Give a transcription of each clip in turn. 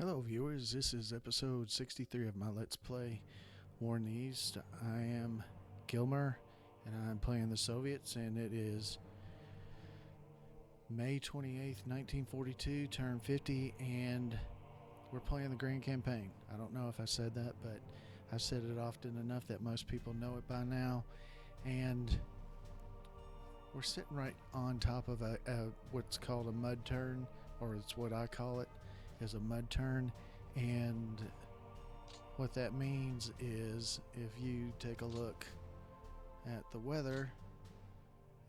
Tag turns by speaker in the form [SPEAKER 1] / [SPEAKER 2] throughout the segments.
[SPEAKER 1] Hello viewers, this is episode 63 of my Let's Play War in the East. I am Gilmer and I'm playing the Soviets, and it is May 28th, 1942, turn 50, and we're playing the Grand Campaign. I don't know if I said that, but I've said it often enough that most people know it by now. And we're sitting right on top of a what's called a mud turn, or it's what I call it, is a mud turn. And what that means is, if you take a look at the weather,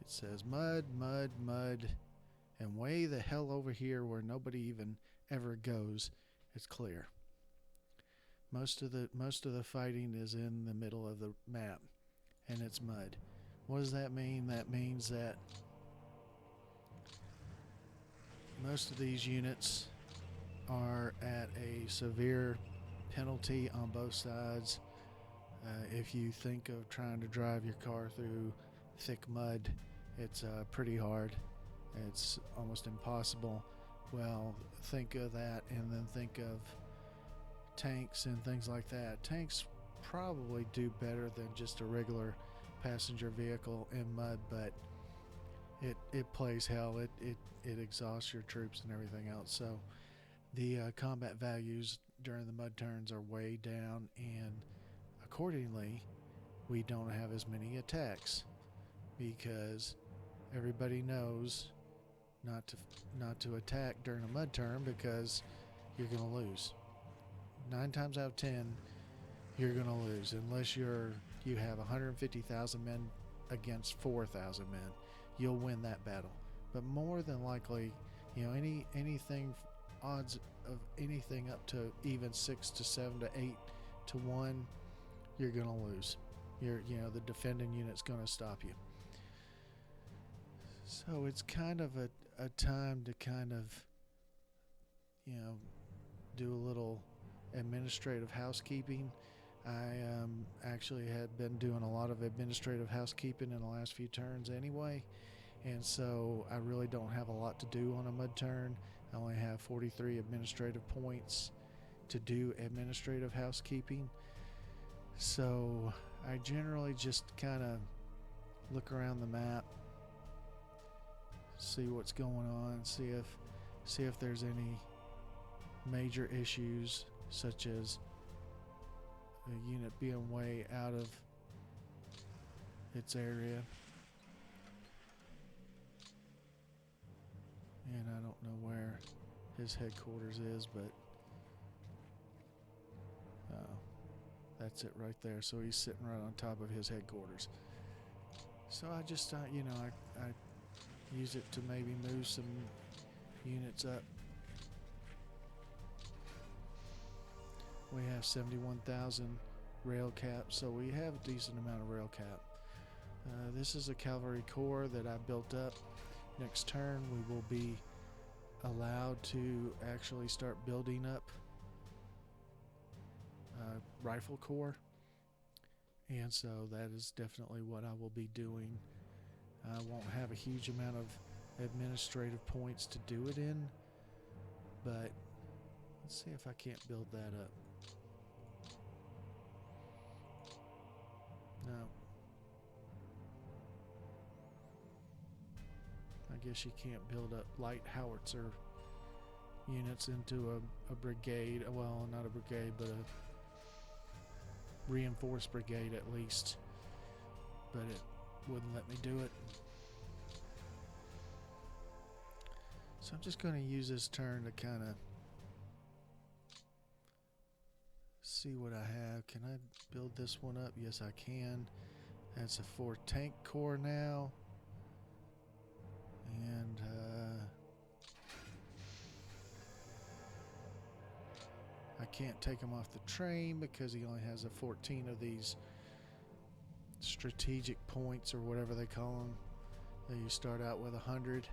[SPEAKER 1] it says mud, mud, mud, and way the hell over here where nobody even ever goes, it's clear. Most of the fighting is in the middle of the map, and it's mud. What does that mean? That means that most of these units are at a severe penalty on both sides. If you think of trying to drive your car through thick mud, it's pretty hard. It's almost impossible. Well, think of that, and then think of tanks and things like that. Tanks probably do better than just a regular passenger vehicle in mud, but it plays hell. It exhausts your troops and everything else. So the combat values during the mud turns are way down, and accordingly we don't have as many attacks, because everybody knows not to attack during a mud turn, because you're going to lose. 9 times out of 10 you're going to lose, unless you have 150,000 men against 4,000 men. You'll win that battle, but more than likely, anything odds of anything up to even 6 to 7 to 8 to 1, you're going to lose. The defending unit's going to stop you. So it's kind of a time to kind of do a little administrative housekeeping. I actually had been doing a lot of administrative housekeeping in the last few turns anyway, and so I really don't have a lot to do on a mud turn. I only have 43 administrative points to do administrative housekeeping. So I generally just kind of look around the map, see what's going on, see if there's any major issues, such as a unit being way out of its area. And I don't know where his headquarters is, but that's it right there. So he's sitting right on top of his headquarters. So I just I use it to maybe move some units up. We have 71,000 rail cap, so we have a decent amount of rail cap. This is a cavalry corps that I built up. Next turn we will be allowed to actually start building up rifle corps, and so that is definitely what I will be doing. I won't have a huge amount of administrative points to do it in, but let's see if I can't build that up. No. I guess you can't build up light howitzer units into a brigade. Well, not a brigade, but a reinforced brigade at least. But it wouldn't let me do it. So I'm just going to use this turn to kind of see what I have. Can I build this one up? Yes, I can. That's a 4 tank corps now. And I can't take him off the train because he only has a 14 of these strategic points, or whatever they call them. You start out with 100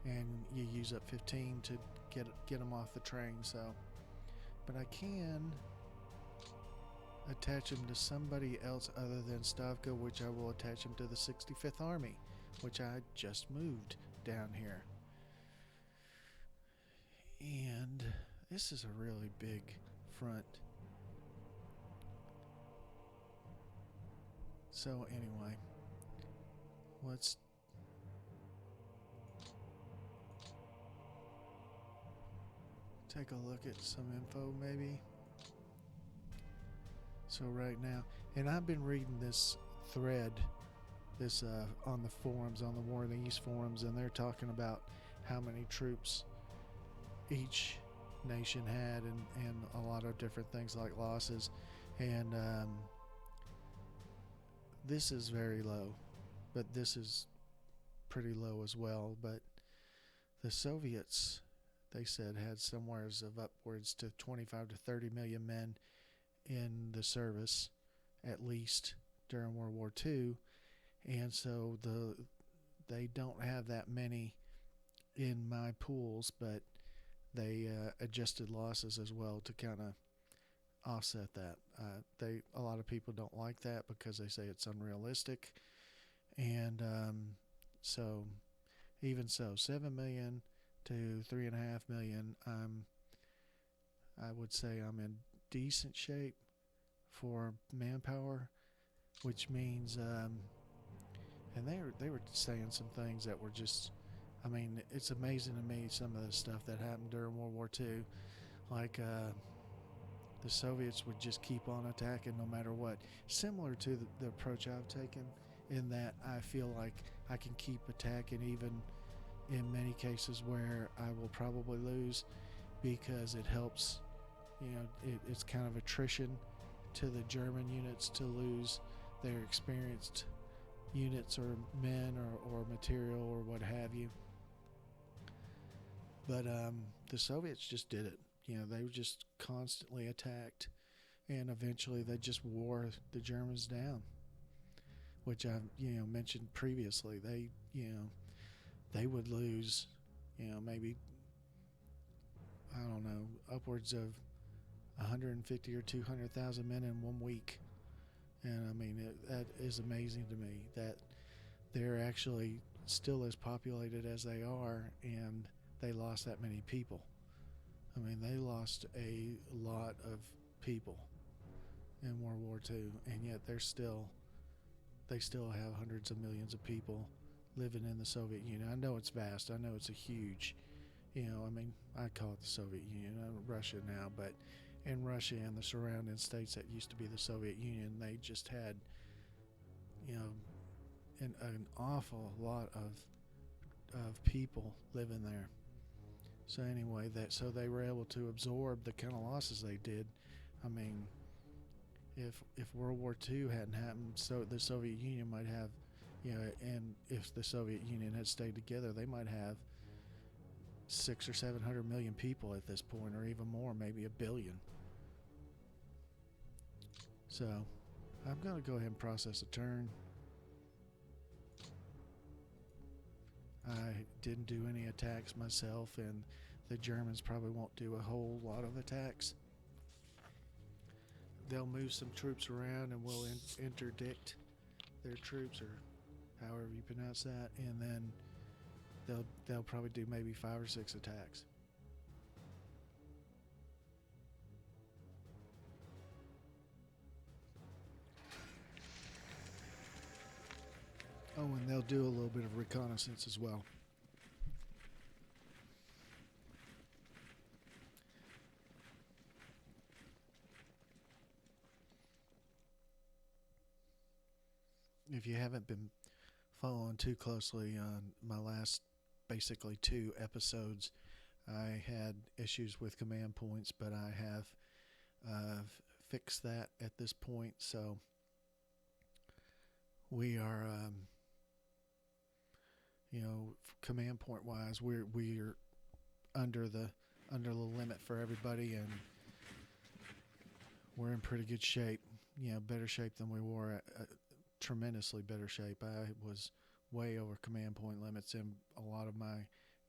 [SPEAKER 1] and you use up 15 to get them off the train. So, but I can attach him to somebody else other than Stavka, which I will attach him to the 65th Army, which I just moved down here. And This is a really big front. So anyway, let's take a look at some info maybe. So right now, and I've been reading this thread, this on the forums, on the War in the East forums, and they're talking about how many troops each nation had, and a lot of different things like losses, and this is very low, but this is pretty low as well. But the Soviets, they said, had somewheres of upwards to 25 to 30 million men in the service, at least during World War II, and so they don't have that many in my pools, but they adjusted losses as well to kind of offset that. A lot of people don't like that because they say it's unrealistic, and so even so, 7 million to 3.5 million. I would say I'm in decent shape for manpower, which means, and they were saying some things that were just, I mean, it's amazing to me some of the stuff that happened during World War II, like the Soviets would just keep on attacking no matter what. Similar to the approach I've taken, in that I feel like I can keep attacking even in many cases where I will probably lose, because it helps. It's kind of attrition to the German units to lose their experienced units or men or material or what have you. But the Soviets just did it. They were just constantly attacked, and eventually they just wore the Germans down, which I've mentioned previously. They would lose, maybe, I don't know, upwards of 150 or 200,000 men in 1 week. And I mean, that is amazing to me that they're actually still as populated as they are, and they lost that many people. I mean, they lost a lot of people in World War II, and yet they still have hundreds of millions of people living in the Soviet Union. I know it's vast. I know it's a huge, I mean, I call it the Soviet Union, Russia now, but in Russia and the surrounding states that used to be the Soviet Union, they just had, an awful lot of people living there. So anyway, so they were able to absorb the kind of losses they did. I mean, if World War II hadn't happened, so the Soviet Union might have, and if the Soviet Union had stayed together, they might have 600 or 700 million people at this point, or even more, maybe 1 billion. So I'm going to go ahead and process a turn. I didn't do any attacks myself, and the Germans probably won't do a whole lot of attacks. They'll move some troops around, and we'll interdict their troops, or however you pronounce that, and then they'll probably do maybe 5 or 6 attacks. Oh, and they'll do a little bit of reconnaissance as well. If you haven't been following too closely on my last basically 2 episodes, I had issues with command points, but I have fixed that at this point. So we are, command point wise, we're under the limit for everybody, and we're in pretty good shape. Better shape than we were. Tremendously better shape. I was way over command point limits in a lot of my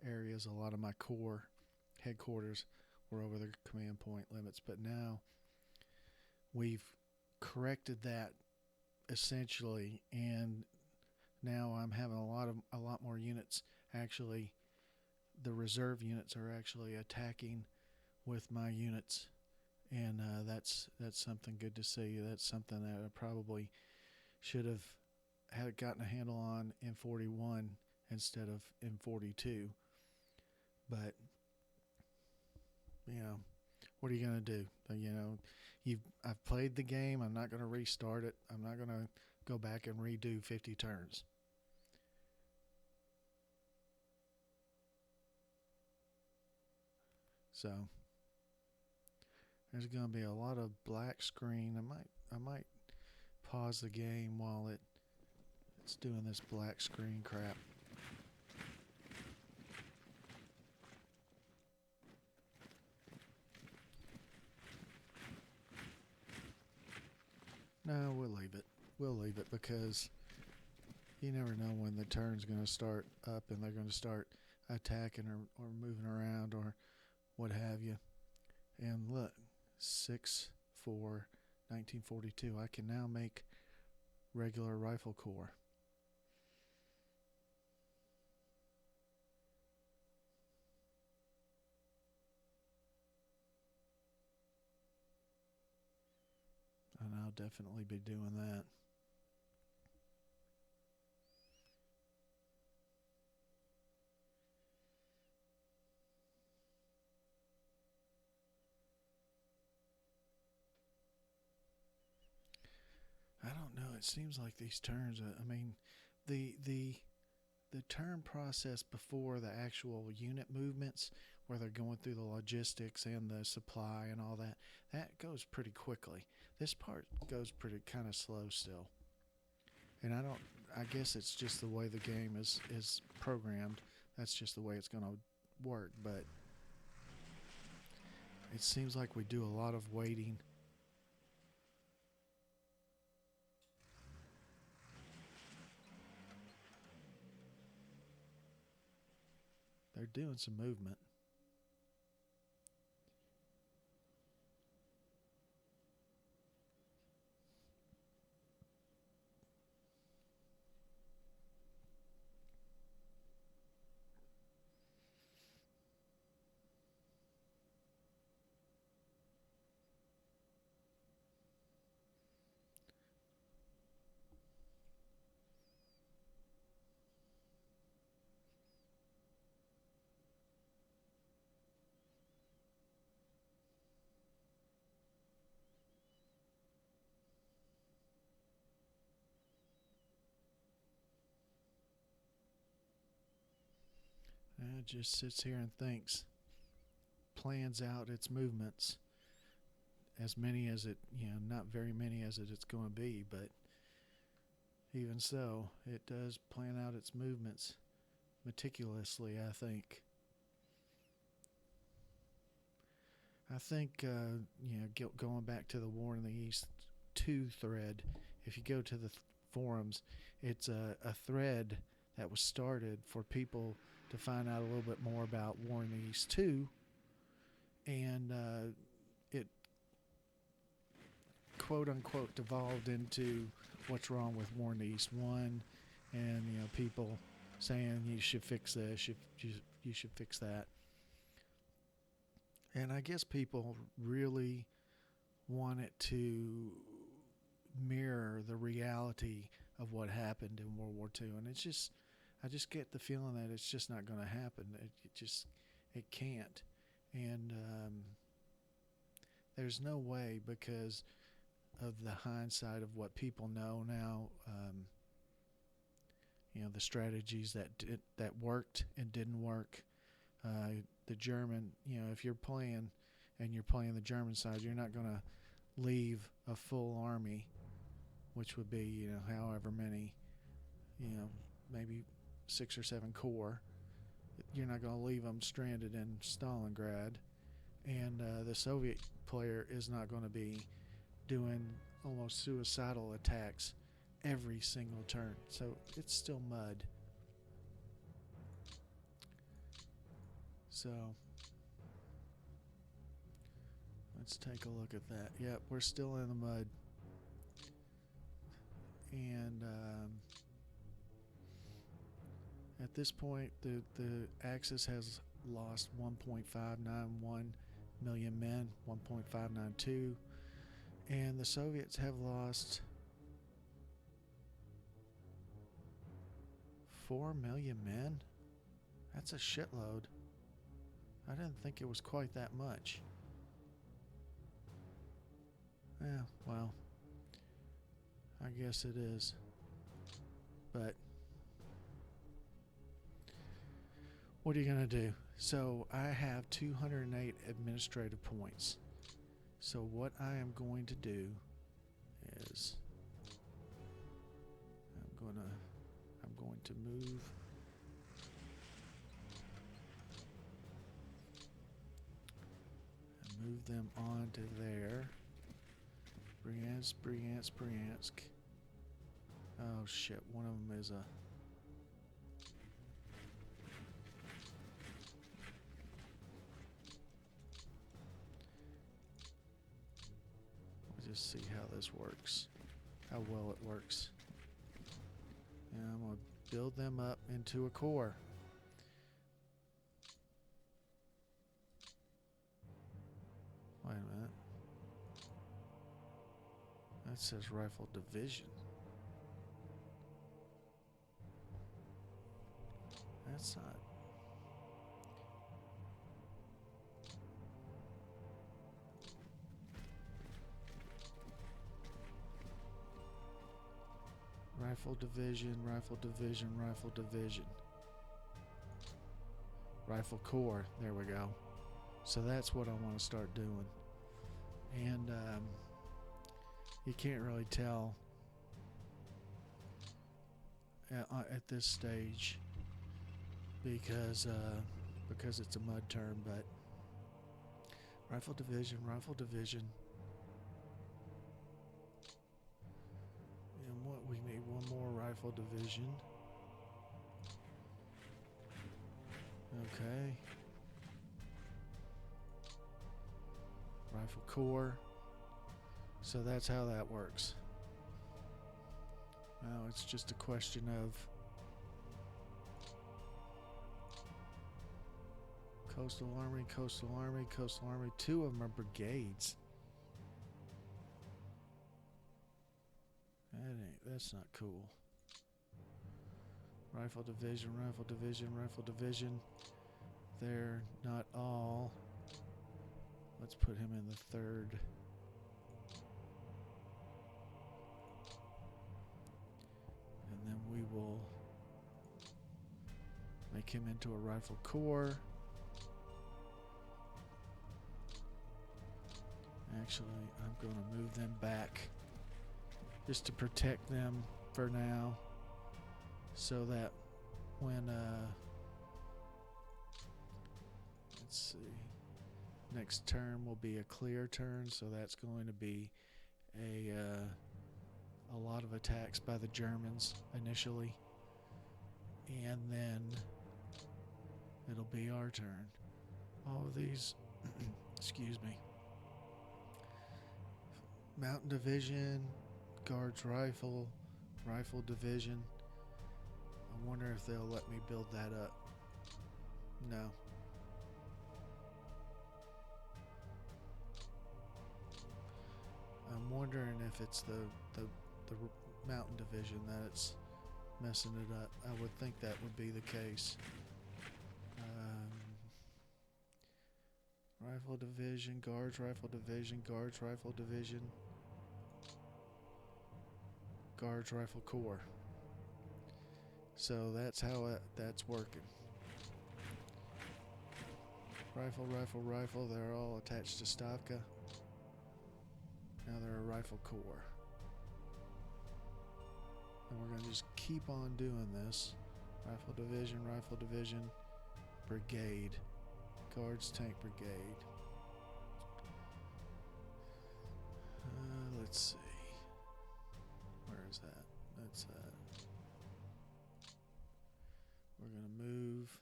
[SPEAKER 1] areas. A lot of my core headquarters were over the command point limits, but now we've corrected that essentially, and now I'm having a lot more units. Actually, the reserve units are actually attacking with my units, and that's something good to see. That's something that I probably should have had gotten a handle on in 41 instead of in 42. But you know, what are you gonna do? I've played the game. I'm not gonna restart it. I'm not gonna go back and redo 50 turns. So there's gonna be a lot of black screen. I might pause the game while it's doing this black screen crap. No, we'll leave it. We'll leave it because you never know when the turn's going to start up and they're going to start attacking or moving around or what have you. And look, 6/4/1942. I can now make regular rifle core. And I'll definitely be doing that. I don't know. It seems like these turns. I mean, the turn process before the actual unit movements, where they're going through the logistics and the supply and all that, that goes pretty quickly. This part goes pretty kind of slow still. And I don't. I guess it's just the way the game is programmed. That's just the way it's going to work. But it seems like we do a lot of waiting. They're doing some movement. And it just sits here and thinks, plans out its movements. As many as not very many as it's going to be, but even so, it does plan out its movements meticulously, I think. I think, going back to the War in the East 2 thread, if you go to the forums, it's a thread that was started for people to find out a little bit more about War in the East 2, and it quote unquote devolved into what's wrong with War in the East 1, and people saying you should fix this, you should fix that. And I guess people really want it to mirror the reality of what happened in World War II, and I just get the feeling that it's just not going to happen. It can't, and there's no way, because of the hindsight of what people know now. The strategies that worked and didn't work. The German, if you're playing and you're playing the German side, you're not going to leave a full army, which would be, however many, maybe 6 or 7 corps. You're not going to leave them stranded in Stalingrad. And the Soviet player is not going to be doing almost suicidal attacks every single turn. So it's still mud. So let's take a look at that. Yep, we're still in the mud. And at this point, the Axis has lost 1.591 million men, 1.592. And the Soviets have lost 4 million men? That's a shitload. I didn't think it was quite that much. Yeah, well, I guess it is. But what are you going to do? So I have 208 administrative points. So what I am going to do is I'm going to move them on to there. Bryansk. Oh shit, one of them is a... Let's just see how this works. How well it works. And I'm going to build them up into a core. Wait a minute. That says Rifle Division. That's not... Rifle Division, Rifle Division, Rifle Division. Rifle Corps, there we go. So that's what I want to start doing. And you can't really tell at this stage because it's a mud term, but Rifle Division, Rifle Division. And what we need one more Rifle Division. Okay. Rifle Corps. So that's how that works. Now it's just a question of Coastal Army, Coastal Army, Coastal Army. 2 of them are brigades. That's not cool. Rifle Division, Rifle Division, Rifle Division. They're not all. Let's put him in the 3rd. And then we will make him into a Rifle Corps. Actually, I'm going to move them back just to protect them for now, so that when let's see, next turn will be a clear turn, so that's going to be a lot of attacks by the Germans initially, and then it'll be our turn. All of these excuse me, Mountain Division, Guards Rifle, Rifle Division. I wonder if they'll let me build that up. No. I'm wondering if it's the Mountain Division that's messing it up. I would think that would be the case. Rifle Division, Guards Rifle Division, Guards Rifle Division, Guards Rifle Corps. So that's how that's working. Rifle, Rifle, Rifle, they're all attached to Stavka. Now they're a Rifle Corps. And we're going to just keep on doing this. Rifle Division, Rifle Division, Brigade. Guards Tank Brigade. Let's see. Where is that? That's that. We're going to move.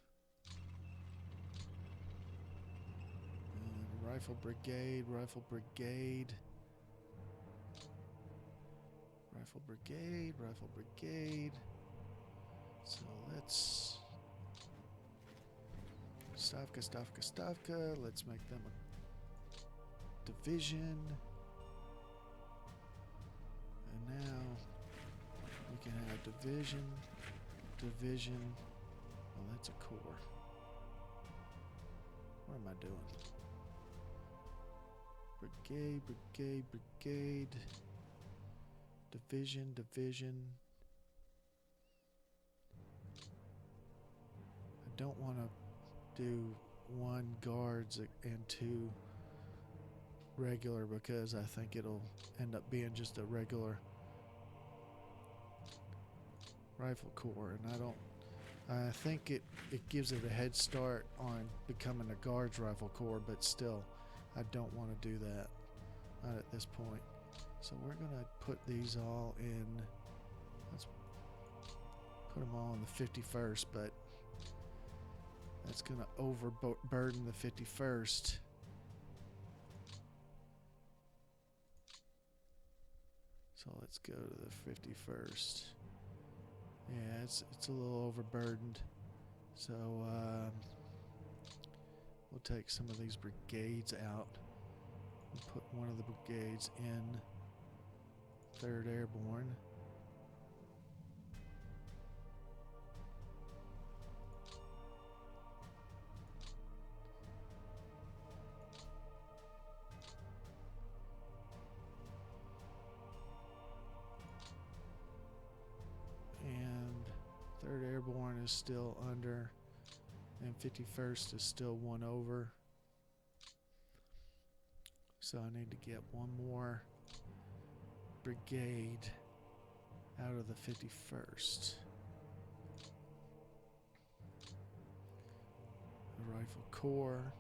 [SPEAKER 1] And Rifle Brigade, Rifle Brigade. Rifle Brigade, Rifle Brigade. So let's Stavka. Let's make them division. And now we can have division, division. Oh, that's a core. What am I doing? Brigade, brigade, brigade. Division, division. I don't want to do 1 guards and 2 regular because I think it'll end up being just a regular rifle corps, and I think it gives it a head start on becoming a guards rifle corps, but still I don't want to do that, not at this point. So we're gonna put these all in, let's put them all in the 51st, but that's gonna overburden the 51st. So let's go to the 51st. Yeah, it's a little overburdened. So we'll take some of these brigades out and put one of the brigades in 3rd Airborne. And 3rd Airborne is still under, and 51st is still 1 over. So I need to get one more brigade out of the 51st. The Rifle Corps.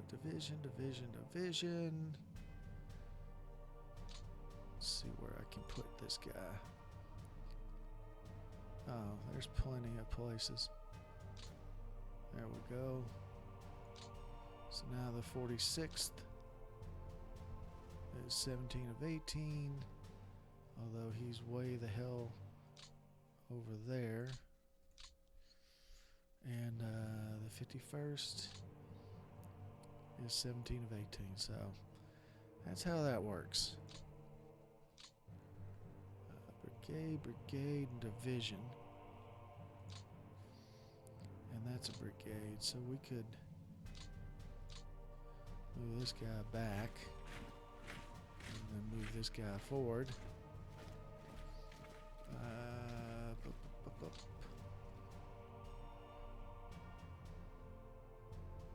[SPEAKER 1] Division, division, division. Let's see where I can put this guy. Oh, there's plenty of places. There we go. So now the 46th is 17 of 18, although he's way the hell over there. And the 51st is 17 of 18, so that's how that works. Brigade, brigade, and division. And that's a brigade, so we could move this guy back and then move this guy forward.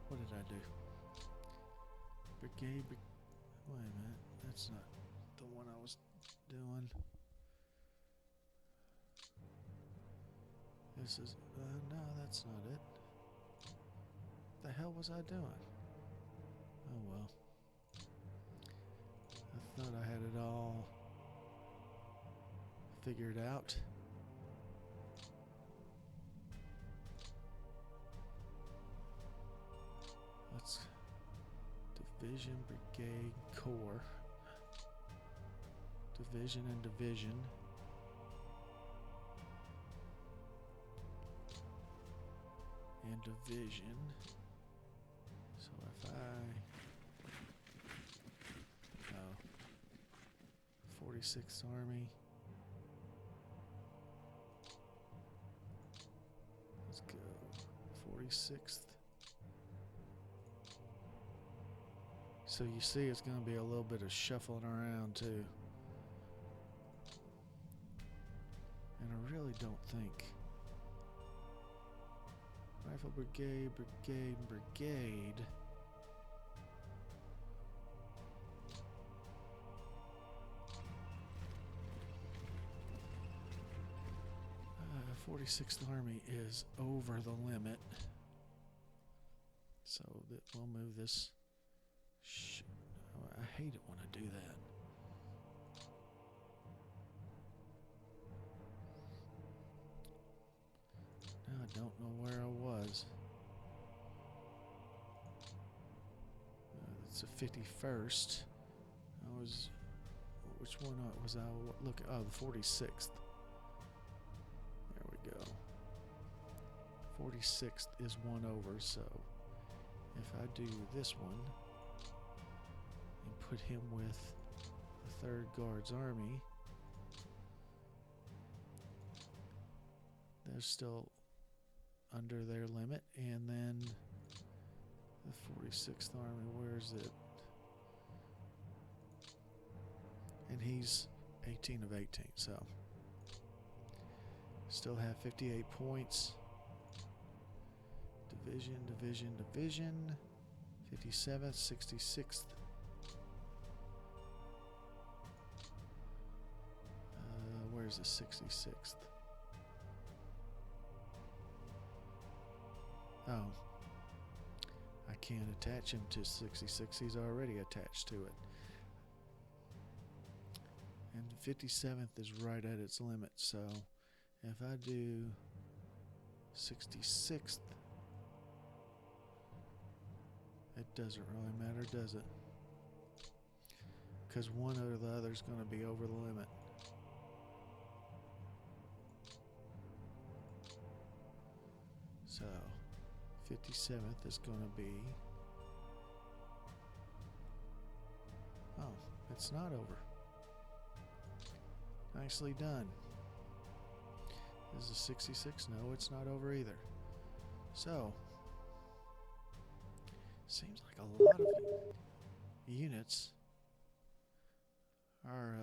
[SPEAKER 1] What did I do? Brigade, wait a minute, that's not the one I was doing. This is, no, that's not it. What the hell was I doing? Oh well. I thought I had it all figured out. Let's division, brigade, corps. Division and division. And division. So if I 46th Army. Let's go 46th. So you see it's going to be a little bit of shuffling around too. And I really don't think Rifle Brigade, Brigade, Brigade. 46th Army is over the limit. So that we'll move this. I hate it when I do that. Now I don't know where I was. It's the 51st. I was, which one was I looking? Oh, the 46th. There we go. 46th is 1 over, so If I do this one and put him with the 3rd Guards Army, they're still under their limit. And then the 46th Army, where is it? And he's 18 of 18, so still have 58 points. Division, 57th, 66th. Where's the 66th? Oh, I can't attach him to 66. He's already attached to it. And 57th is right at its limit. So if I do 66th, it doesn't really matter, does it? Because one or the other is going to be over the limit. So 57th is going to be... Oh, it's not over. Nicely done. Is the 66? No, it's not over either. So, seems like a lot of units are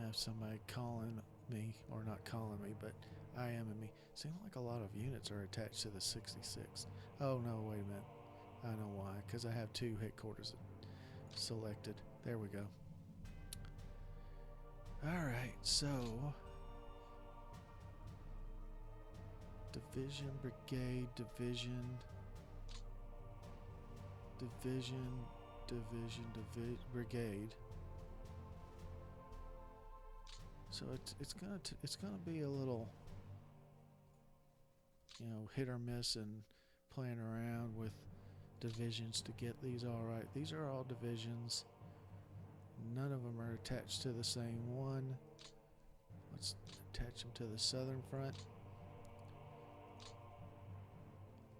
[SPEAKER 1] have somebody calling me, or not calling me, but IMing me. Seems like a lot of units are attached to the 66. Oh no, wait a minute. I know why, because I have 2 headquarters selected. There we go. Alright, so division, brigade, brigade. So it's gonna be a little, hit or miss and playing around with divisions to get these all right. These are all divisions. None of them are attached to the same one. Let's attach them to the southern front,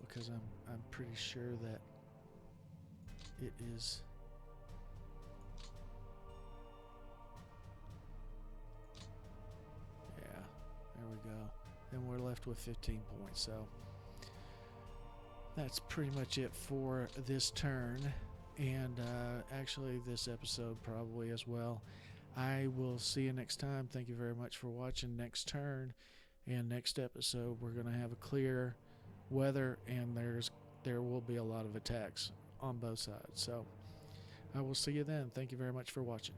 [SPEAKER 1] because I'm pretty sure that it is there we go. And we're left with 15 points. So that's pretty much it for this turn, and actually this episode probably as well. I will see you next time. Thank you very much for watching. Next turn and next episode, we're going to have a clear weather, and there will be a lot of attacks on both sides. So I will see you then. Thank you very much for watching.